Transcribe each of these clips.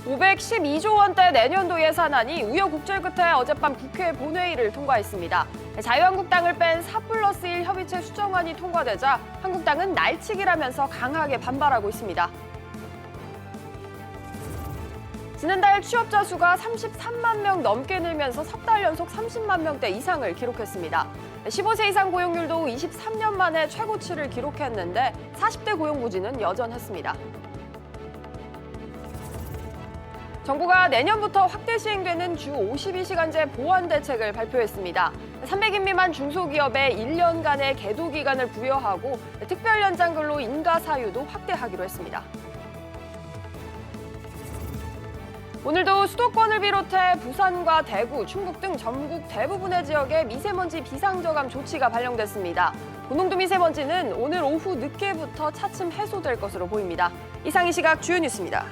512조 원대 내년도 예산안이 우여곡절 끝에 어젯밤 국회 본회의를 통과했습니다. 자유한국당을 뺀 4+1 협의체 수정안이 통과되자 한국당은 날치기라면서 강하게 반발하고 있습니다. 지난달 취업자 수가 33만 명 넘게 늘면서 석 달 연속 30만 명대 이상을 기록했습니다. 15세 이상 고용률도 23년 만에 최고치를 기록했는데 40대 고용 부진은 여전했습니다. 정부가 내년부터 확대 시행되는 주 52시간제 보완 대책을 발표했습니다. 300인 미만 중소기업에 1년간의 계도 기간을 부여하고 특별 연장 근로 인가 사유도 확대하기로 했습니다. 오늘도 수도권을 비롯해 부산과 대구, 충북 등 전국 대부분의 지역에 미세먼지 비상저감 조치가 발령됐습니다. 고농도 미세먼지는 오늘 오후 늦게부터 차츰 해소될 것으로 보입니다. 이상 이 시각 주요 뉴스입니다.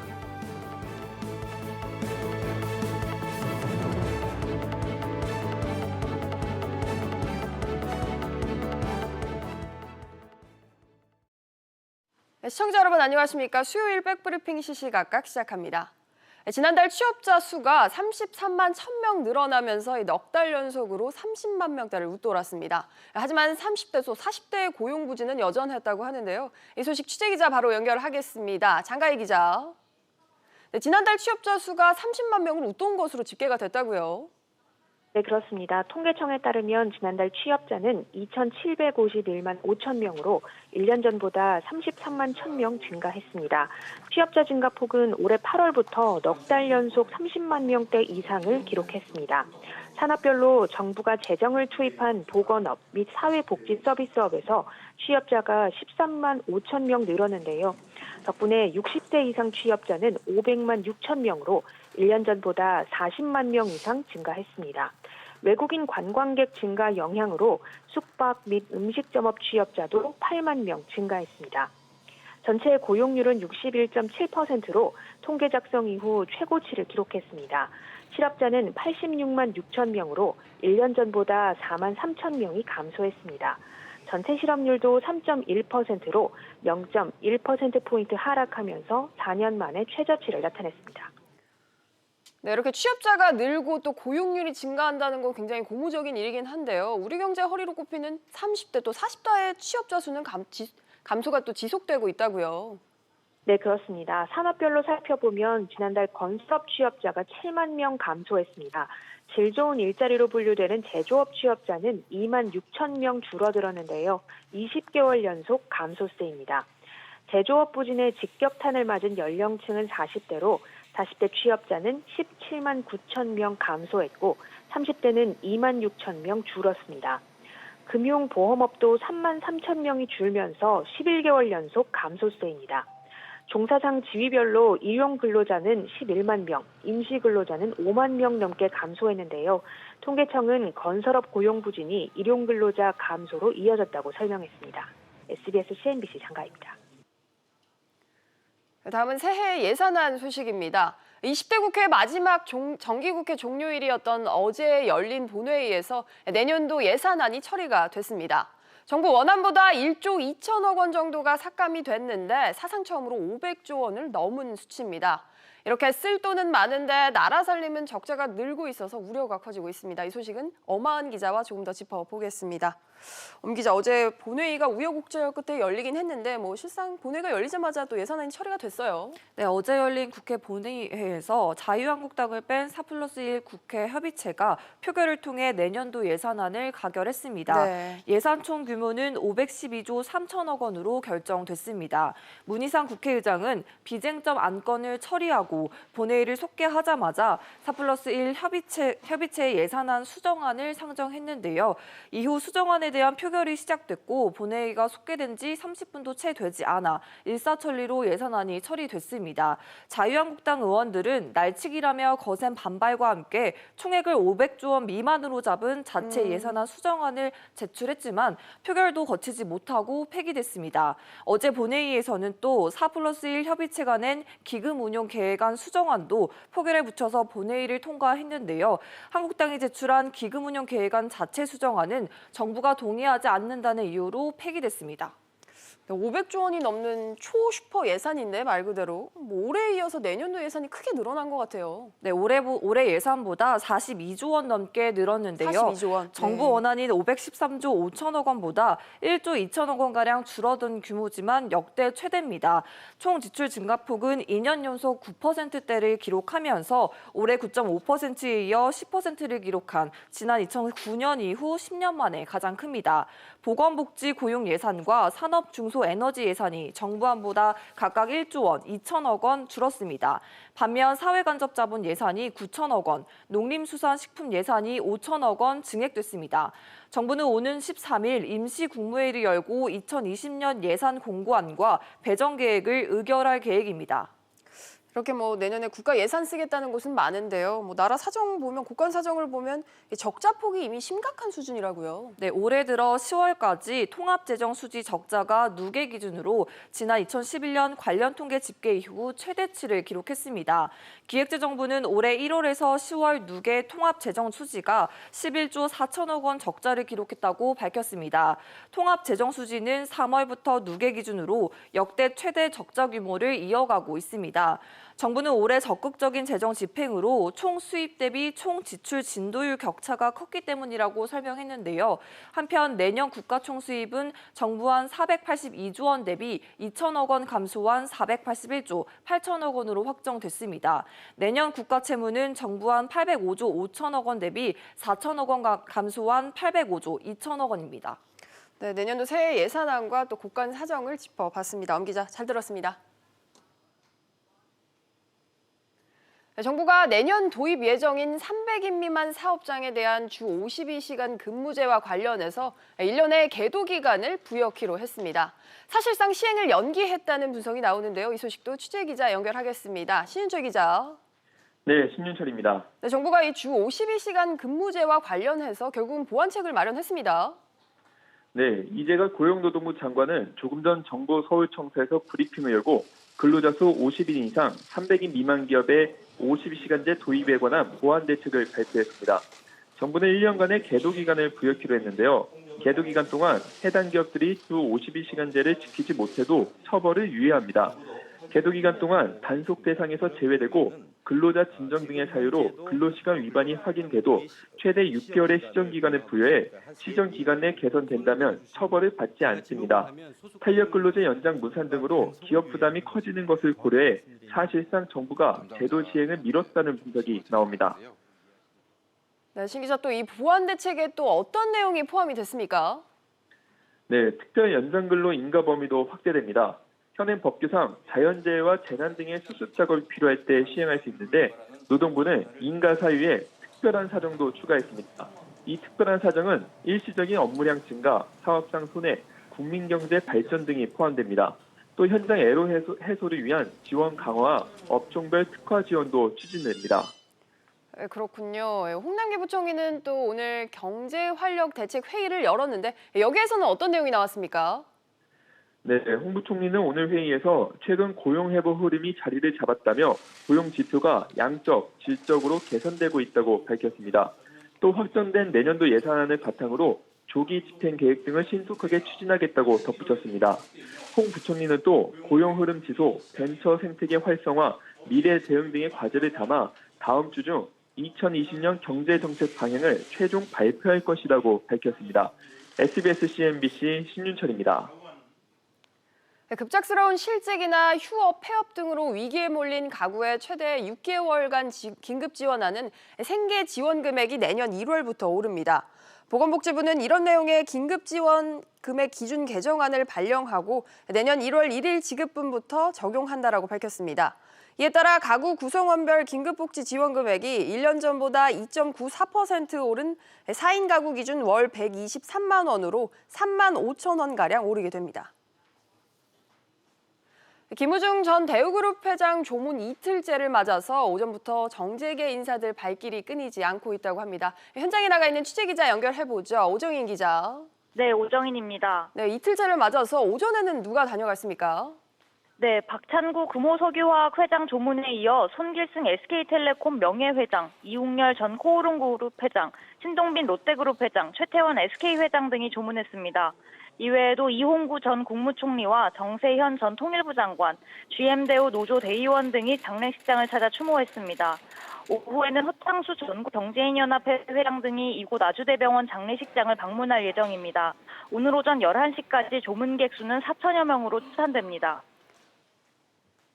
시청자 여러분 안녕하십니까? 수요일 백브리핑 시시각각 시작합니다. 지난달 취업자 수가 33만 1,000명 늘어나면서 넉 달 연속으로 30만 명대를 웃돌았습니다. 하지만 30대소 40대의 고용 부진은 여전했다고 하는데요. 이 소식 취재기자 바로 연결하겠습니다. 장가희 기자. 지난달 취업자 수가 30만 명을 웃돈 것으로 집계가 됐다고요? 네, 그렇습니다. 통계청에 따르면 지난달 취업자는 2,751만 5천 명으로 1년 전보다 33만 1,000명 증가했습니다. 취업자 증가폭은 올해 8월부터 넉 달 연속 30만 명대 이상을 기록했습니다. 산업별로 정부가 재정을 투입한 보건업 및 사회복지 서비스업에서 취업자가 13만 5천 명 늘었는데요. 덕분에 60대 이상 취업자는 500만 6천 명으로 1년 전보다 40만 명 이상 증가했습니다. 외국인 관광객 증가 영향으로 숙박 및 음식점업 취업자도 8만 명 증가했습니다. 전체 고용률은 61.7%로 통계 작성 이후 최고치를 기록했습니다. 실업자는 86만 6천 명으로 1년 전보다 4만 3천 명이 감소했습니다. 전체 실업률도 3.1%로 0.1%포인트 하락하면서 4년 만에 최저치를 나타냈습니다. 네, 이렇게 취업자가 늘고 또 고용률이 증가한다는 건 굉장히 고무적인 일이긴 한데요. 우리 경제 허리로 꼽히는 30대 또 40대의 취업자 수는 감소가 또 지속되고 있다고요. 네, 그렇습니다. 산업별로 살펴보면 지난달 건설업 취업자가 7만 명 감소했습니다. 질 좋은 일자리로 분류되는 제조업 취업자는 2만 6천 명 줄어들었는데요. 20개월 연속 감소세입니다. 제조업 부진의 직격탄을 맞은 연령층은 40대로 40대 취업자는 17만 9천 명 감소했고 30대는 2만 6천 명 줄었습니다. 금융보험업도 3만 3천 명이 줄면서 11개월 연속 감소세입니다. 종사상 지위별로 일용 근로자는 11만 명, 임시 근로자는 5만 명 넘게 감소했는데요. 통계청은 건설업 고용 부진이 일용 근로자 감소로 이어졌다고 설명했습니다. SBS CNBC 장가입니다. 다음은 새해 예산안 소식입니다. 20대 국회 마지막 정기국회 종료일이었던 어제 열린 본회의에서 내년도 예산안이 처리가 됐습니다. 정부 원안보다 1조 2천억 원 정도가 삭감이 됐는데 사상 처음으로 500조 원을 넘은 수치입니다. 이렇게 쓸 돈은 많은데 나라 살림은 적자가 늘고 있어서 우려가 커지고 있습니다. 이 소식은 엄하은 기자와 조금 더 짚어보겠습니다. 엄 기자, 어제 본회의가 우여곡절 끝에 열리긴 했는데 실상 본회의가 열리자마자 또 예산안이 처리가 됐어요. 네, 어제 열린 국회 본회의에서 자유한국당을 뺀 4+1 국회 협의체가 표결을 통해 내년도 예산안을 가결했습니다. 네. 예산 총 규모는 512조 3천억 원으로 결정됐습니다. 문희상 국회의장은 비쟁점 안건을 처리하고 본회의를 속개하자마자 4+1 협의체 예산안 수정안을 상정했는데요. 이후 수정안에 대한 표결이 시작됐고 본회의가 속개된 지 30분도 채 되지 않아 일사천리로 예산안이 처리됐습니다. 자유한국당 의원들은 날치기라며 거센 반발과 함께 총액을 500조 원 미만으로 잡은 자체 예산안 수정안을 제출했지만 표결도 거치지 못하고 폐기됐습니다. 어제 본회의에서는 또 4+1 협의체가 낸 기금 운용 계획안 수정안도 표결에 붙여서 본회의를 통과했는데요. 한국당이 제출한 기금 운용 계획안 자체 수정안은 정부가 동의하지 않는다는 이유로 폐기됐습니다. 500조 원이 넘는 초슈퍼 예산인데 말 그대로 뭐 올해에 이어서 내년도 예산이 크게 늘어난 것 같아요. 네, 올해 예산보다 42조 원 넘게 늘었는데요. 42조 원. 정부 원안인 513조 5천억 원보다 1조 2천억 원가량 줄어든 규모지만 역대 최대입니다. 총 지출 증가폭은 2년 연속 9%대를 기록하면서 올해 9.5%에 이어 10%를 기록한 지난 2009년 이후 10년 만에 가장 큽니다. 보건복지 고용 예산과 산업 중소 에너지 예산이 정부안보다 각각 1조 원, 2천억 원 줄었습니다. 반면 사회간접자본 예산이 9천억 원, 농림수산식품 예산이 5천억 원 증액됐습니다. 정부는 오는 13일 임시국무회의를 열고 2020년 예산 공고안과 배정 계획을 의결할 계획입니다. 이렇게 뭐 내년에 국가 예산 쓰겠다는 곳은 많은데요. 뭐 나라 사정 보면 국간 사정을 보면 적자 폭이 이미 심각한 수준이라고요. 네, 올해 들어 10월까지 통합재정 수지 적자가 누계 기준으로 지난 2011년 관련 통계 집계 이후 최대치를 기록했습니다. 기획재정부는 올해 1월에서 10월 누계 통합재정 수지가 11조 4천억 원 적자를 기록했다고 밝혔습니다. 통합재정 수지는 3월부터 누계 기준으로 역대 최대 적자 규모를 이어가고 있습니다. 정부는 올해 적극적인 재정 집행으로 총 수입 대비 총 지출 진도율 격차가 컸기 때문이라고 설명했는데요. 한편 내년 국가 총 수입은 정부안 482조 원 대비 2천억 원 감소한 481조 8천억 원으로 확정됐습니다. 내년 국가 채무는 정부안 805조 5천억 원 대비 4천억 원 감소한 805조 2천억 원입니다. 네, 내년도 새해 예산안과 또 국간 사정을 짚어봤습니다. 엄 기자 잘 들었습니다. 정부가 내년 도입 예정인 300인 미만 사업장에 대한 주 52시간 근무제와 관련해서 1년의 계도 기간을 부여키로 했습니다. 사실상 시행을 연기했다는 분석이 나오는데요. 이 소식도 취재 기자 연결하겠습니다. 신윤철 기자. 네, 신윤철입니다. 네, 정부가 이 주 52시간 근무제와 관련해서 결국은 보완책을 마련했습니다. 네, 이재가 고용노동부 장관은 조금 전 정부 서울청사에서 브리핑을 열고 근로자 수 50인 이상 300인 미만 기업의 52시간제 도입에 관한 보완 대책을 발표했습니다. 정부는 1년간의 계도 기간을 부여키로 했는데요. 계도 기간 동안 해당 기업들이 주 52시간제를 지키지 못해도 처벌을 유예합니다. 계도 기간 동안 단속 대상에서 제외되고 근로자 진정 등의 사유로 근로시간 위반이 확인돼도 최대 6개월의 시정기간을 부여해 시정기간 내 개선된다면 처벌을 받지 않습니다. 탄력근로제 연장 무산 등으로 기업 부담이 커지는 것을 고려해 사실상 정부가 제도 시행을 미뤘다는 분석이 나옵니다. 네, 신 기자 또 이 보완 대책에 또 어떤 내용이 포함이 됐습니까? 네, 특별 연장근로 인가 범위도 확대됩니다. 현행 법규상 자연재해와 재난 등의 수습 작업이 필요할 때 시행할 수 있는데 노동부는 인가 사유에 특별한 사정도 추가했습니다. 이 특별한 사정은 일시적인 업무량 증가, 사업상 손해, 국민경제 발전 등이 포함됩니다. 또 현장 애로 해소를 위한 지원 강화와 업종별 특화 지원도 추진됩니다. 네, 그렇군요. 홍남기 부총리는 또 오늘 경제활력 대책 회의를 열었는데 여기에서는 어떤 내용이 나왔습니까? 네, 홍 부총리는 오늘 회의에서 최근 고용 회복 흐름이 자리를 잡았다며 고용 지표가 양적, 질적으로 개선되고 있다고 밝혔습니다. 또 확정된 내년도 예산안을 바탕으로 조기 집행 계획 등을 신속하게 추진하겠다고 덧붙였습니다. 홍 부총리는 또 고용 흐름 지속, 벤처 생태계 활성화, 미래 대응 등의 과제를 담아 다음 주 중 2020년 경제정책 방향을 최종 발표할 것이라고 밝혔습니다. SBS CNBC 신윤철입니다. 급작스러운 실직이나 휴업, 폐업 등으로 위기에 몰린 가구에 최대 6개월간 긴급 지원하는 생계 지원 금액이 내년 1월부터 오릅니다. 보건복지부는 이런 내용의 긴급 지원 금액 기준 개정안을 발령하고 내년 1월 1일 지급분부터 적용한다라고 밝혔습니다. 이에 따라 가구 구성원별 긴급복지 지원 금액이 1년 전보다 2.94% 오른 4인 가구 기준 월 123만 원으로 3만 5천 원가량 오르게 됩니다. 김우중 전 대우그룹 회장 조문 이틀째를 맞아서 오전부터 정재계 인사들 발길이 끊이지 않고 있다고 합니다. 현장에 나가 있는 취재기자 연결해보죠. 오정인 기자. 네, 오정인입니다. 네, 이틀째를 맞아서 오전에는 누가 다녀갔습니까? 네, 박찬구 금호석유화학 회장 조문에 이어 손길승 SK텔레콤 명예회장, 이웅열 전 코오롱그룹 회장, 신동빈 롯데그룹 회장, 최태원 SK 회장 등이 조문했습니다. 이외에도 이홍구 전 국무총리와 정세현 전 통일부 장관, GM대우 노조 대의원 등이 장례식장을 찾아 추모했습니다. 오후에는 허창수 전국경제인연합회 회장 등이 이곳 아주대병원 장례식장을 방문할 예정입니다. 오늘 오전 11시까지 조문객 수는 4천여 명으로 추산됩니다.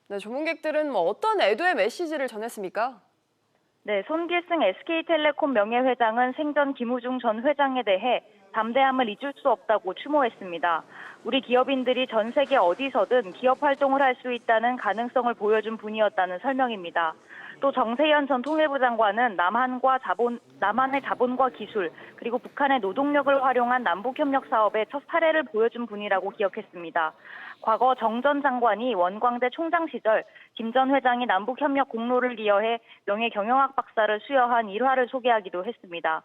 네, 조문객들은 어떤 애도의 메시지를 전했습니까? 네, 손길승 SK텔레콤 명예회장은 생전 김우중 전 회장에 대해 담대함을 잊을 수 없다고 추모했습니다. 우리 기업인들이 전 세계 어디서든 기업 활동을 할 수 있다는 가능성을 보여준 분이었다는 설명입니다. 또 정세현 전 통일부 장관은 남한의 자본과 기술, 그리고 북한의 노동력을 활용한 남북협력 사업의 첫 사례를 보여준 분이라고 기억했습니다. 과거 정 전 장관이 원광대 총장 시절 김 전 회장이 남북협력 공로를 기여해 명예경영학 박사를 수여한 일화를 소개하기도 했습니다.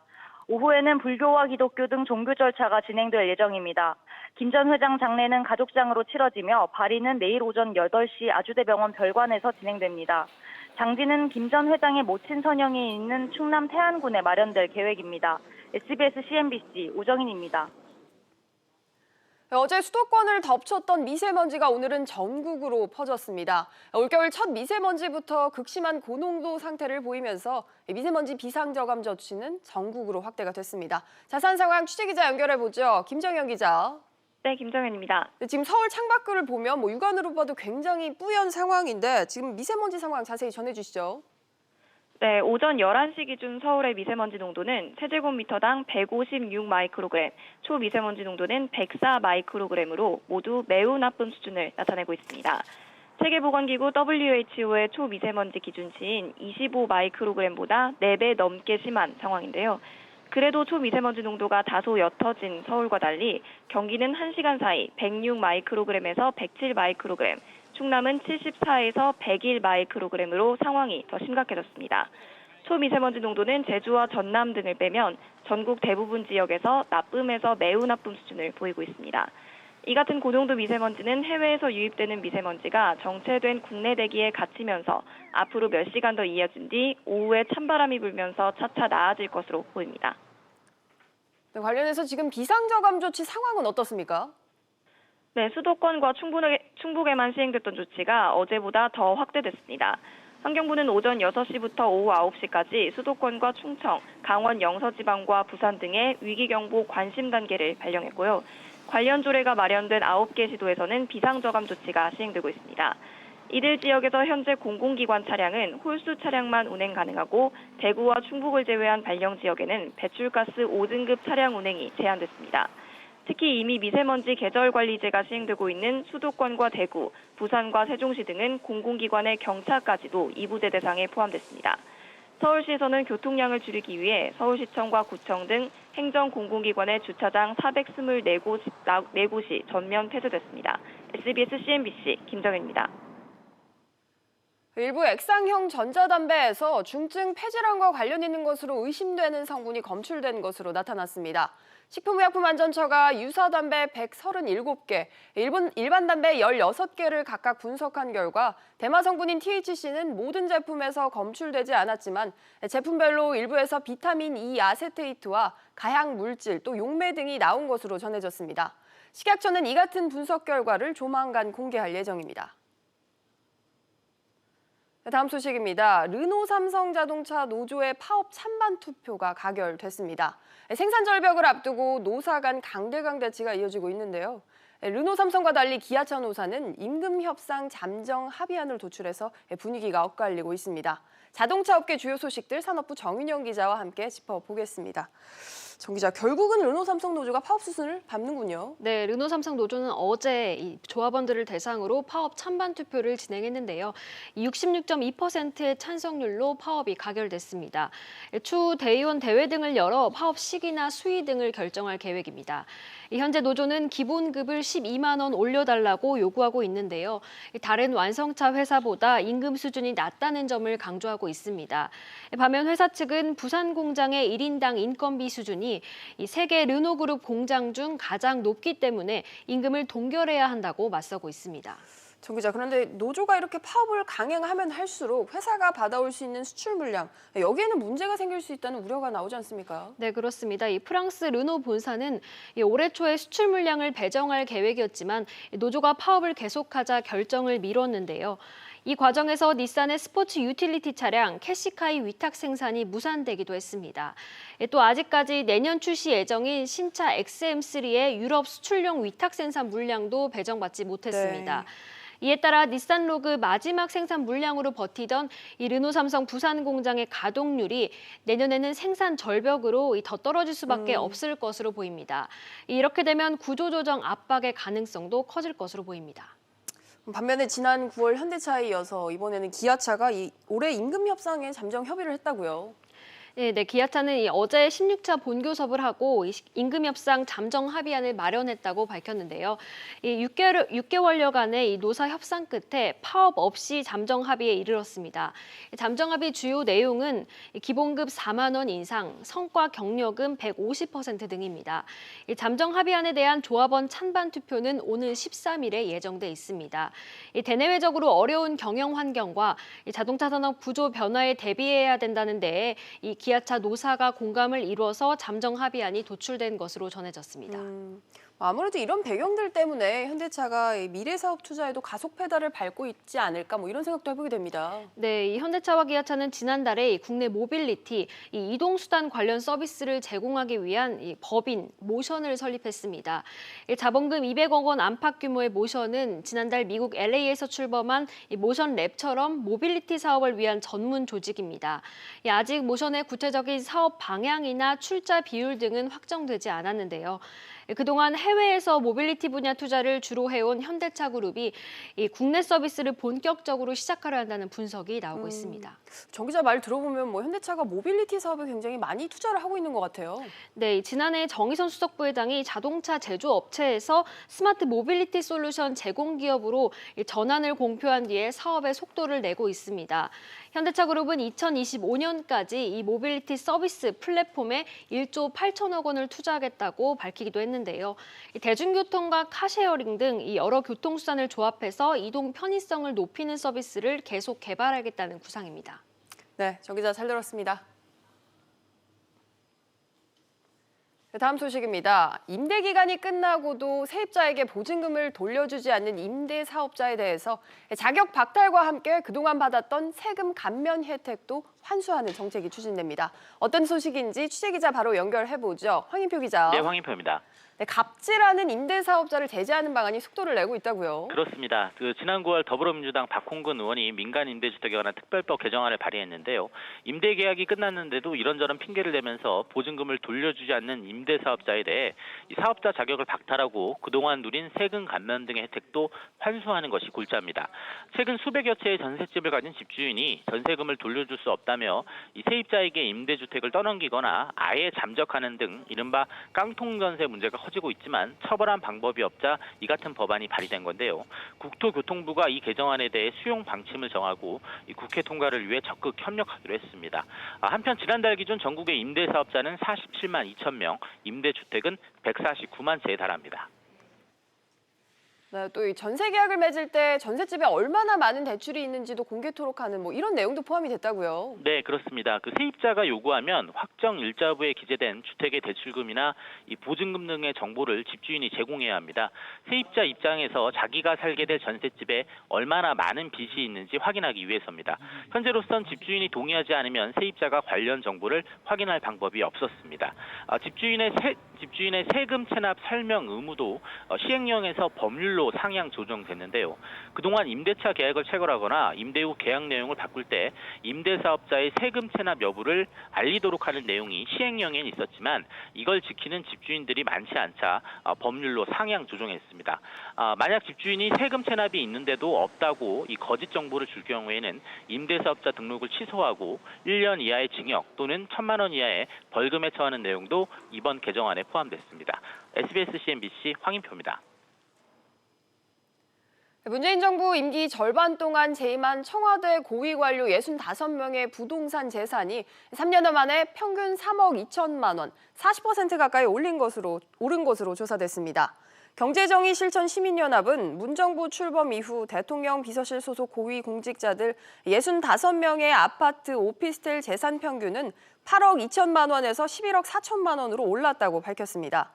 오후에는 불교와 기독교 등 종교 절차가 진행될 예정입니다. 김 전 회장 장례는 가족장으로 치러지며 발인은 내일 오전 8시 아주대병원 별관에서 진행됩니다. 장지는 김 전 회장의 모친 선영이 있는 충남 태안군에 마련될 계획입니다. SBS CNBC 오정인입니다. 어제 수도권을 덮쳤던 미세먼지가 오늘은 전국으로 퍼졌습니다. 올겨울 첫 미세먼지부터 극심한 고농도 상태를 보이면서 미세먼지 비상저감 조치는 전국으로 확대가 됐습니다. 자세한 상황 취재기자 연결해보죠. 김정현 기자. 네, 김정현입니다. 지금 서울 창밖을 보면 육안으로 봐도 굉장히 뿌연 상황인데 지금 미세먼지 상황 자세히 전해주시죠. 네, 오전 11시 기준 서울의 미세먼지 농도는 세제곱미터당 156 마이크로그램, 초미세먼지 농도는 104 마이크로그램으로 모두 매우 나쁨 수준을 나타내고 있습니다. 세계보건기구 WHO의 초미세먼지 기준치인 25 마이크로그램보다 4배 넘게 심한 상황인데요. 그래도 초미세먼지 농도가 다소 옅어진 서울과 달리 경기는 1시간 사이 106 마이크로그램에서 107 마이크로그램, 충남은 74에서 101 마이크로그램으로 상황이 더 심각해졌습니다. 초미세먼지 농도는 제주와 전남 등을 빼면 전국 대부분 지역에서 나쁨에서 매우 나쁨 수준을 보이고 있습니다. 이 같은 고농도 미세먼지는 해외에서 유입되는 미세먼지가 정체된 국내 대기에 갇히면서 앞으로 몇 시간 더 이어진 뒤 오후에 찬바람이 불면서 차차 나아질 것으로 보입니다. 네, 관련해서 지금 비상저감 조치 상황은 어떻습니까? 네, 수도권과 충북에만 시행됐던 조치가 어제보다 더 확대됐습니다. 환경부는 오전 6시부터 오후 9시까지 수도권과 충청, 강원 영서지방과 부산 등의 위기경보 관심 단계를 발령했고요. 관련 조례가 마련된 9개 시도에서는 비상저감 조치가 시행되고 있습니다. 이들 지역에서 현재 공공기관 차량은 홀수 차량만 운행 가능하고 대구와 충북을 제외한 발령 지역에는 배출가스 5등급 차량 운행이 제한됐습니다. 특히 이미 미세먼지 계절관리제가 시행되고 있는 수도권과 대구, 부산과 세종시 등은 공공기관의 경차까지도 이 부대 대상에 포함됐습니다. 서울시에서는 교통량을 줄이기 위해 서울시청과 구청 등 행정공공기관의 주차장 424곳이 전면 폐쇄됐습니다. SBS CNBC 김정현입니다. 일부 액상형 전자담배에서 중증 폐질환과 관련 있는 것으로 의심되는 성분이 검출된 것으로 나타났습니다. 식품의약품안전처가 유사담배 137개, 일반 담배 16개를 각각 분석한 결과 대마 성분인 THC는 모든 제품에서 검출되지 않았지만 제품별로 일부에서 비타민 E 아세테이트와 가향 물질, 또 용매 등이 나온 것으로 전해졌습니다. 식약처는 이 같은 분석 결과를 조만간 공개할 예정입니다. 다음 소식입니다. 르노 삼성자동차 노조의 파업 찬반 투표가 가결됐습니다. 생산 절벽을 앞두고 노사 간 강대강 대치가 이어지고 있는데요. 르노 삼성과 달리 기아차 노사는 임금 협상 잠정 합의안을 도출해서 분위기가 엇갈리고 있습니다. 자동차 업계 주요 소식들 산업부 정윤영 기자와 함께 짚어보겠습니다. 정 기자, 결국은 르노 삼성 노조가 파업 수순을 밟는군요. 네, 르노 삼성 노조는 어제 이 조합원들을 대상으로 파업 찬반 투표를 진행했는데요. 66.2%의 찬성률로 파업이 가결됐습니다. 추후 대의원 대회 등을 열어 파업 시기나 수위 등을 결정할 계획입니다. 현재 노조는 기본급을 12만 원 올려달라고 요구하고 있는데요. 다른 완성차 회사보다 임금 수준이 낮다는 점을 강조하고 있습니다. 반면 회사 측은 부산 공장의 1인당 인건비 수준이 이 세계 르노그룹 공장 중 가장 높기 때문에 임금을 동결해야 한다고 맞서고 있습니다. 정 기자, 그런데 노조가 이렇게 파업을 강행하면 할수록 회사가 받아올 수 있는 수출 물량, 여기에는 문제가 생길 수 있다는 우려가 나오지 않습니까? 네, 그렇습니다. 이 프랑스 르노 본사는 올해 초에 수출 물량을 배정할 계획이었지만 노조가 파업을 계속하자 결정을 미뤘는데요. 이 과정에서 닛산의 스포츠 유틸리티 차량 캐시카이 위탁 생산이 무산되기도 했습니다. 또 아직까지 내년 출시 예정인 신차 XM3의 유럽 수출용 위탁 생산 물량도 배정받지 못했습니다. 이에 따라 닛산 로그 마지막 생산 물량으로 버티던 이 르노 삼성 부산 공장의 가동률이 내년에는 생산 절벽으로 더 떨어질 수밖에 없을 것으로 보입니다. 이렇게 되면 구조조정 압박의 가능성도 커질 것으로 보입니다. 반면에 지난 9월 현대차에 이어서 이번에는 기아차가 올해 임금 협상에 잠정 협의를 했다고요. 네, 기아차는 어제 16차 본교섭을 하고 임금 협상 잠정 합의안을 마련했다고 밝혔는데요. 6개월여간의 노사 협상 끝에 파업 없이 잠정 합의에 이르렀습니다. 잠정 합의 주요 내용은 기본급 4만 원 인상, 성과 격려금 150% 등입니다. 잠정 합의안에 대한 조합원 찬반 투표는 오는 13일에 예정돼 있습니다. 대내외적으로 어려운 경영 환경과 자동차 산업 구조 변화에 대비해야 된다는 데에 기아차 노사가 공감을 이루어서 잠정 합의안이 도출된 것으로 전해졌습니다. 아무래도 이런 배경들 때문에 현대차가 미래 사업 투자에도 가속 페달을 밟고 있지 않을까 이런 생각도 해보게 됩니다. 네, 이 현대차와 기아차는 지난달에 국내 모빌리티 이동 수단 관련 서비스를 제공하기 위한 법인 모션을 설립했습니다. 자본금 200억 원 안팎 규모의 모션은 지난달 미국 LA에서 출범한 모션 랩처럼 모빌리티 사업을 위한 전문 조직입니다. 아직 모션의 구체적인 사업 방향이나 출자 비율 등은 확정되지 않았는데요. 그동안 해외에서 모빌리티 분야 투자를 주로 해온 현대차 그룹이 국내 서비스를 본격적으로 시작하려 한다는 분석이 나오고 있습니다. 정 기자 말 들어보면 현대차가 모빌리티 사업에 굉장히 많이 투자를 하고 있는 것 같아요. 네, 지난해 정의선 수석부회장이 자동차 제조업체에서 스마트 모빌리티 솔루션 제공 기업으로 전환을 공표한 뒤에 사업의 속도를 내고 있습니다. 현대차 그룹은 2025년까지 이 모빌리티 서비스 플랫폼에 1조 8천억 원을 투자하겠다고 밝히기도 했는데요. 대중교통과 카쉐어링 등 여러 교통수단을 조합해서 이동 편의성을 높이는 서비스를 계속 개발하겠다는 구상입니다. 네, 정 기자 잘 들었습니다. 다음 소식입니다. 임대 기간이 끝나고도 세입자에게 보증금을 돌려주지 않는 임대 사업자에 대해서 자격 박탈과 함께 그동안 받았던 세금 감면 혜택도 환수하는 정책이 추진됩니다. 어떤 소식인지 취재기자 바로 연결해보죠. 황인표 기자. 네, 황인표입니다. 네, 갑질하는 임대 사업자를 제재하는 방안이 속도를 내고 있다고요. 그렇습니다. 지난 9월 더불어민주당 박홍근 의원이 민간 임대주택에 관한 특별법 개정안을 발의했는데요. 임대 계약이 끝났는데도 이런저런 핑계를 대면서 보증금을 돌려주지 않는 임대 사업자에 대해 이 사업자 자격을 박탈하고 그동안 누린 세금 감면 등의 혜택도 환수하는 것이 골자입니다. 최근 수백여 채의 전셋집을 가진 집주인이 전세금을 돌려줄 수 없다며 이 세입자에게 임대주택을 떠넘기거나 아예 잠적하는 등 이른바 깡통전세 문제가 커지고 있지만 처벌한 방법이 없자 이 같은 법안이 발의된 건데요. 국토교통부가 이 개정안에 대해 수용 방침을 정하고 이 국회 통과를 위해 적극 협력하기로 했습니다. 한편 지난달 기준 전국의 임대사업자는 47만 2천 명, 임대주택은 149만 채에 달합니다. 네, 또 이 전세 계약을 맺을 때 전셋집에 얼마나 많은 대출이 있는지도 공개토록 하는 이런 내용도 포함이 됐다고요. 네, 그렇습니다. 세입자가 요구하면 확정 일자부에 기재된 주택의 대출금이나 이 보증금 등의 정보를 집주인이 제공해야 합니다. 세입자 입장에서 자기가 살게 될 전셋집에 얼마나 많은 빚이 있는지 확인하기 위해서입니다. 현재로선 집주인이 동의하지 않으면 세입자가 관련 정보를 확인할 방법이 없었습니다. 집주인의 세금 체납 설명 의무도 시행령에서 법률로 상향 조정됐는데요. 그동안 임대차 계약을 체결하거나 임대 후 계약 내용을 바꿀 때 임대사업자의 세금 체납 여부를 알리도록 하는 내용이 시행령에는 있었지만 이걸 지키는 집주인들이 많지 않자 법률로 상향 조정했습니다. 만약 집주인이 세금 체납이 있는데도 없다고 이 거짓 정보를 줄 경우에는 임대사업자 등록을 취소하고 1년 이하의 징역 또는 1,000만 원 이하의 벌금에 처하는 내용도 이번 개정안에 포함됐습니다. SBS CNBC 황인표입니다. 문재인 정부 임기 절반 동안 재임한 청와대 고위 관료 65명의 부동산 재산이 3년여 만에 평균 3억 2천만 원, 40% 가까이 오른 것으로 조사됐습니다. 경제정의실천시민연합은 문정부 출범 이후 대통령 비서실 소속 고위 공직자들 65명의 아파트 오피스텔 재산 평균은 8억 2천만 원에서 11억 4천만 원으로 올랐다고 밝혔습니다.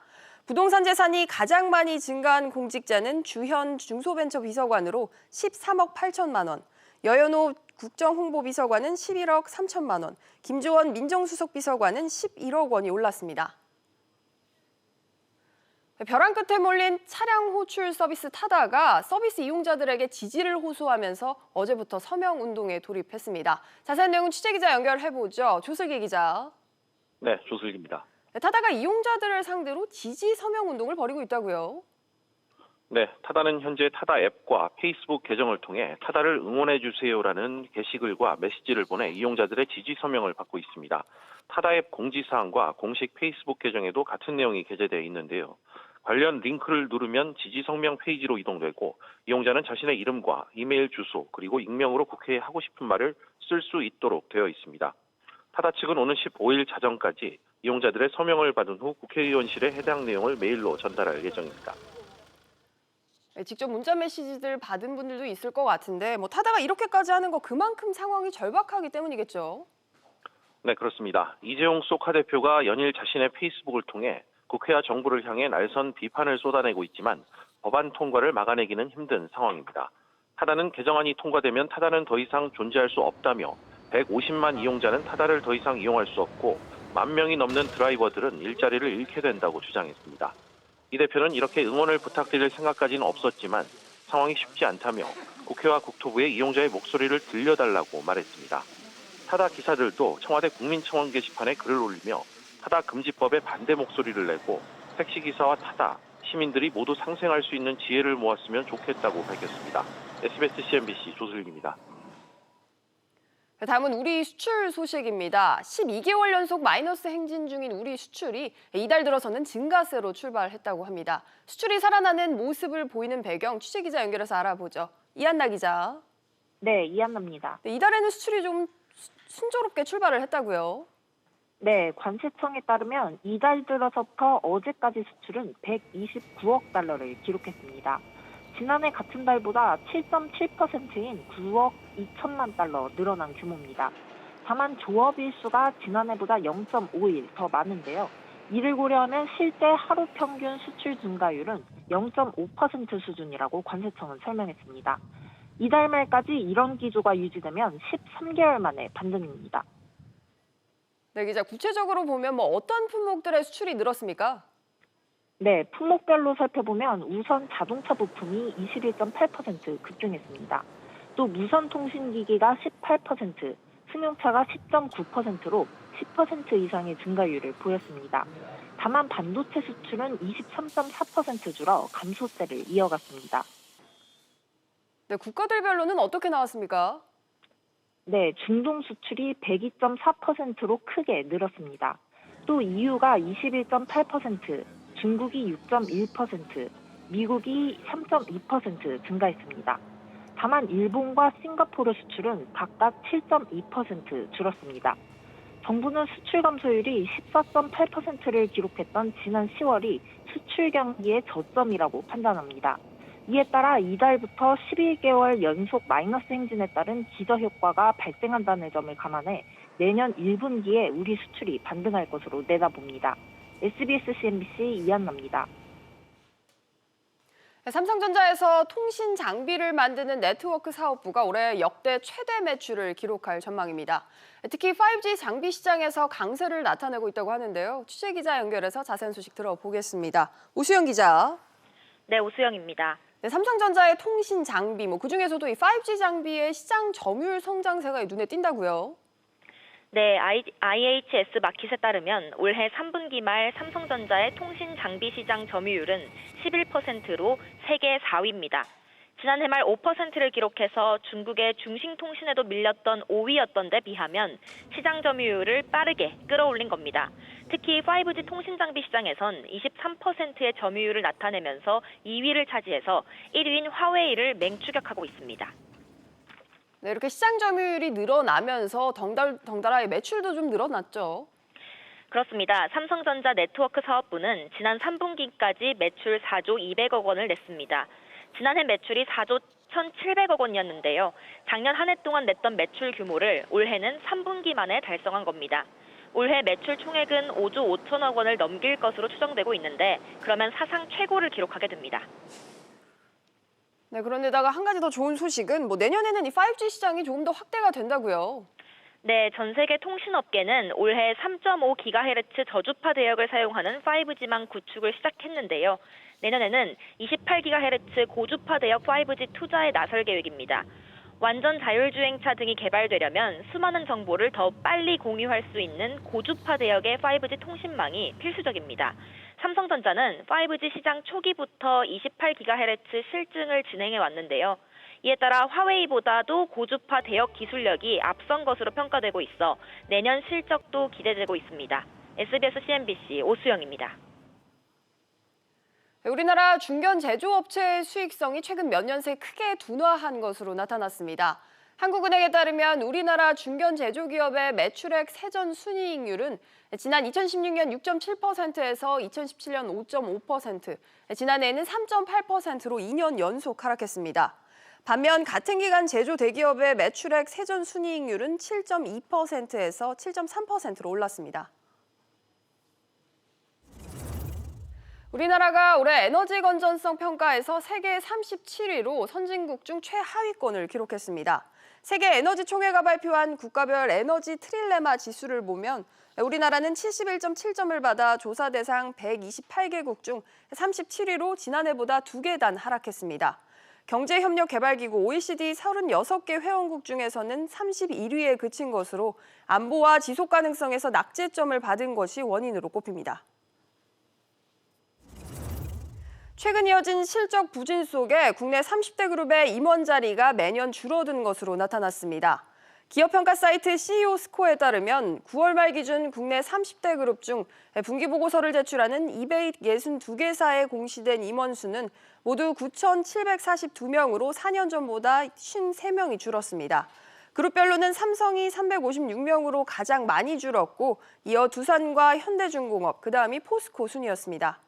부동산 재산이 가장 많이 증가한 공직자는 주현 중소벤처비서관으로 13억 8천만 원, 여연호 국정홍보비서관은 11억 3천만 원, 김조원 민정수석비서관은 11억 원이 올랐습니다. 벼랑 끝에 몰린 차량 호출 서비스 타다가 서비스 이용자들에게 지지를 호소하면서 어제부터 서명 운동에 돌입했습니다. 자세한 내용은 취재기자 연결해보죠. 조슬기 기자. 네, 조슬기입니다. 타다가 이용자들을 상대로 지지 서명 운동을 벌이고 있다고요? 네, 타다는 현재 타다 앱과 페이스북 계정을 통해 타다를 응원해주세요라는 게시글과 메시지를 보내 이용자들의 지지 서명을 받고 있습니다. 타다 앱 공지사항과 공식 페이스북 계정에도 같은 내용이 게재되어 있는데요. 관련 링크를 누르면 지지 성명 페이지로 이동되고 이용자는 자신의 이름과 이메일 주소 그리고 익명으로 국회에 하고 싶은 말을 쓸 수 있도록 되어 있습니다. 타다 측은 오는 15일 자정까지 이용자들의 서명을 받은 후 국회의원실에 해당 내용을 메일로 전달할 예정입니다. 직접 문자 메시지들 받은 분들도 있을 것 같은데 타다가 이렇게까지 하는 거 그만큼 상황이 절박하기 때문이겠죠? 네, 그렇습니다. 이재용 소카 대표가 연일 자신의 페이스북을 통해 국회와 정부를 향해 날선 비판을 쏟아내고 있지만 법안 통과를 막아내기는 힘든 상황입니다. 타다는 개정안이 통과되면 타다는 더 이상 존재할 수 없다며 150만 이용자는 타다를 더 이상 이용할 수 없고 10,000명이 넘는 드라이버들은 일자리를 잃게 된다고 주장했습니다. 이 대표는 이렇게 응원을 부탁드릴 생각까지는 없었지만 상황이 쉽지 않다며 국회와 국토부에 이용자의 목소리를 들려달라고 말했습니다. 타다 기사들도 청와대 국민청원 게시판에 글을 올리며 타다 금지법에 반대 목소리를 내고 택시기사와 타다, 시민들이 모두 상생할 수 있는 지혜를 모았으면 좋겠다고 밝혔습니다. SBS CNBC 조슬기입니다. 다음은 우리 수출 소식입니다. 12개월 연속 마이너스 행진 중인 우리 수출이 이달 들어서는 증가세로 출발했다고 합니다. 수출이 살아나는 모습을 보이는 배경 취재기자 연결해서 알아보죠. 이한나 기자. 네, 이한나입니다. 이달에는 수출이 좀 순조롭게 출발을 했다고요? 네, 관세청에 따르면 이달 들어서부터 어제까지 수출은 129억 달러를 기록했습니다. 지난해 같은 달보다 7.7%인 9억 2천만 달러 늘어난 규모입니다. 다만 조업일 수가 지난해보다 0.5일 더 많은데요. 이를 고려하면 실제 하루 평균 수출 증가율은 0.5% 수준이라고 관세청은 설명했습니다. 이달 말까지 이런 기조가 유지되면 13개월 만에 반등입니다. 네, 기자. 구체적으로 보면 어떤 품목들의 수출이 늘었습니까? 네, 품목별로 살펴보면 우선 자동차 부품이 21.8% 급등했습니다. 또 무선 통신기기가 18%, 승용차가 10.9%로 10% 이상의 증가율을 보였습니다. 다만 반도체 수출은 23.4% 줄어 감소세를 이어갔습니다. 네, 국가들별로는 어떻게 나왔습니까? 네, 중동 수출이 102.4%로 크게 늘었습니다. 또 EU가 21.8%, 중국이 6.1%, 미국이 3.2% 증가했습니다. 다만 일본과 싱가포르 수출은 각각 7.2% 줄었습니다. 정부는 수출 감소율이 14.8%를 기록했던 지난 10월이 수출 경기의 저점이라고 판단합니다. 이에 따라 이달부터 12개월 연속 마이너스 행진에 따른 기저효과가 발생한다는 점을 감안해 내년 1분기에 우리 수출이 반등할 것으로 내다봅니다. SBS CNBC 이한나입니다. 삼성전자에서 통신 장비를 만드는 네트워크 사업부가 올해 역대 최대 매출을 기록할 전망입니다. 특히 5G 장비 시장에서 강세를 나타내고 있다고 하는데요. 취재기자 연결해서 자세한 소식 들어보겠습니다. 오수영 기자. 네, 오수영입니다. 네, 삼성전자의 통신 장비, 그중에서도 이 5G 장비의 시장 점유율 성장세가 눈에 띈다고요? 네, IHS 마켓에 따르면 올해 3분기 말 삼성전자의 통신 장비 시장 점유율은 11%로 세계 4위입니다. 지난해 말 5%를 기록해서 중국의 중兴통신에도 밀렸던 5위였던 데 비하면 시장 점유율을 빠르게 끌어올린 겁니다. 특히 5G 통신 장비 시장에선 23%의 점유율을 나타내면서 2위를 차지해서 1위인 화웨이를 맹추격하고 있습니다. 네, 이렇게 시장 점유율이 늘어나면서 덩달아 매출도 좀 늘어났죠. 그렇습니다. 삼성전자 네트워크 사업부는 지난 3분기까지 매출 4조 200억 원을 냈습니다. 지난해 매출이 4조 1,700억 원이었는데요. 작년 한 해 동안 냈던 매출 규모를 올해는 3분기 만에 달성한 겁니다. 올해 매출 총액은 5조 5천억 원을 넘길 것으로 추정되고 있는데 그러면 사상 최고를 기록하게 됩니다. 네, 그런데다가 한 가지 더 좋은 소식은 내년에는 이 5G 시장이 조금 더 확대가 된다고요. 네, 전 세계 통신업계는 올해 3.5GHz 저주파 대역을 사용하는 5G망 구축을 시작했는데요. 내년에는 28GHz 고주파 대역 5G 투자에 나설 계획입니다. 완전 자율주행차 등이 개발되려면 수많은 정보를 더 빨리 공유할 수 있는 고주파 대역의 5G 통신망이 필수적입니다. 삼성전자는 5G 시장 초기부터 28GHz 실증을 진행해 왔는데요. 이에 따라 화웨이보다도 고주파 대역 기술력이 앞선 것으로 평가되고 있어 내년 실적도 기대되고 있습니다. SBS CNBC 오수영입니다. 우리나라 중견 제조업체의 수익성이 최근 몇 년 새 크게 둔화한 것으로 나타났습니다. 한국은행에 따르면 우리나라 중견 제조기업의 매출액 세전 순이익률은 지난 2016년 6.7%에서 2017년 5.5%, 지난해에는 3.8%로 2년 연속 하락했습니다. 반면 같은 기간 제조 대기업의 매출액 세전 순이익률은 7.2%에서 7.3%로 올랐습니다. 우리나라가 올해 에너지 건전성 평가에서 세계 37위로 선진국 중 최하위권을 기록했습니다. 세계 에너지 총회가 발표한 국가별 에너지 트릴레마 지수를 보면 우리나라는 71.7점을 받아 조사 대상 128개국 중 37위로 지난해보다 2계단 하락했습니다. 경제협력개발기구 OECD 36개 회원국 중에서는 31위에 그친 것으로 안보와 지속가능성에서 낙제점을 받은 것이 원인으로 꼽힙니다. 최근 이어진 실적 부진 속에 국내 30대 그룹의 임원 자리가 매년 줄어든 것으로 나타났습니다. 기업평가 사이트 CEO 스코어에 따르면 9월 말 기준 국내 30대 그룹 중 분기보고서를 제출하는 262개사에 공시된 임원 수는 모두 9,742명으로 4년 전보다 53명이 줄었습니다. 그룹별로는 삼성이 356명으로 가장 많이 줄었고 이어 두산과 현대중공업, 그다음이 포스코 순이었습니다.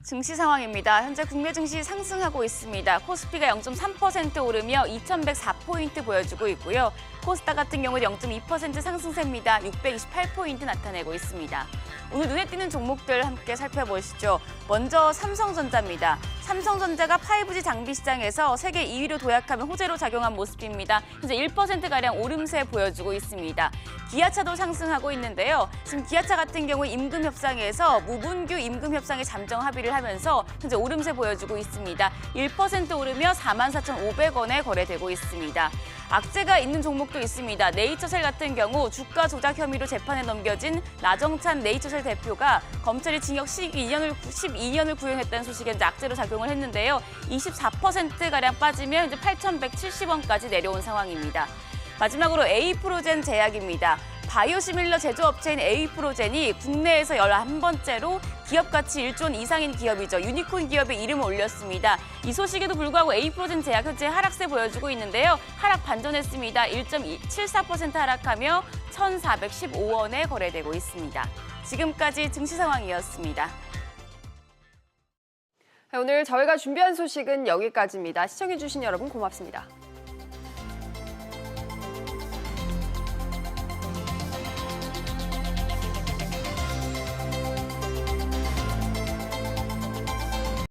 증시 상황입니다. 현재 국내 증시 상승하고 있습니다. 코스피가 0.3% 오르며 2,104포인트 보여주고 있고요. 코스닥 같은 경우는 0.2% 상승세입니다. 628포인트 나타내고 있습니다. 오늘 눈에 띄는 종목들 함께 살펴보시죠. 먼저 삼성전자입니다. 삼성전자가 5G 장비 시장에서 세계 2위로 도약하며 호재로 작용한 모습입니다. 현재 1%가량 오름세 보여주고 있습니다. 기아차도 상승하고 있는데요. 지금 기아차 같은 경우 임금 협상에서 무분규 임금 협상에 잠정 합의를 하면서 현재 오름세 보여주고 있습니다. 1% 오르며 44,500원에 거래되고 있습니다. 악재가 있는 종목도 있습니다. 네이처셀 같은 경우 주가 조작 혐의로 재판에 넘겨진 나정찬 네이처셀 대표가 검찰이 징역 12년을 구형했다는 소식에 현재 악재로 작용을 했는데요. 24%가량 빠지며 현재 8,170원까지 내려온 상황입니다. 마지막으로 에이프로젠 제약입니다. 바이오시밀러 제조업체인 에이프로젠이 국내에서 11번째로 기업 가치 1조 원 이상인 기업이죠. 유니콘 기업의 이름을 올렸습니다. 이 소식에도 불구하고 에이프로젠 제약 현재 하락세 보여주고 있는데요. 하락 반전했습니다. 1.74% 하락하며 1,415원에 거래되고 있습니다. 지금까지 증시 상황이었습니다. 오늘 저희가 준비한 소식은 여기까지입니다. 시청해주신 여러분 고맙습니다.